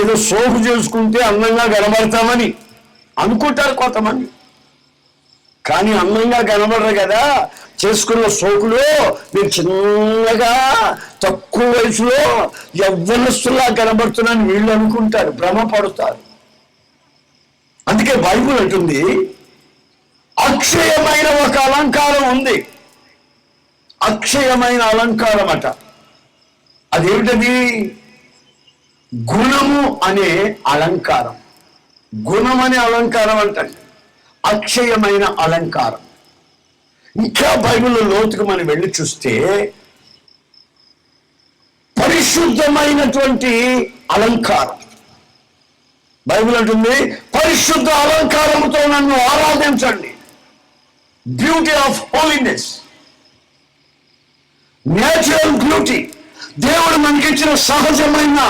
ఏదో సోపు చేసుకుంటే అందంగా కనబడతామని అనుకుంటారు కొంతమంది. కానీ అందంగా కనబడరు కదా. చేసుకున్న సోకులో మీరు చిన్నగా తక్కువ వయసులో యవ్వనస్తులా కనబడుతున్నారని వీళ్ళు అనుకుంటారు, భ్రమపడతారు. అందుకే బైబిల్ అంటుంది, అక్షయమైన ఒక అలంకారం ఉంది. అక్షయమైన అలంకారం అట. అదేమిటది? గుణము అనే అలంకారం. గుణం అనే అలంకారం అంటండి, అక్షయమైన అలంకారం. ఇంకా బైబిల్లో లోతుకు మనం వెళ్ళి చూస్తే పరిశుద్ధమైనటువంటి అలంకారం. బైబిల్ అంటుంది, పరిశుద్ధ అలంకారంతో నన్ను ఆరాధించండి. Beauty of holiness, natural beauty, దేవుడు మనకిచ్చిన సహజమైన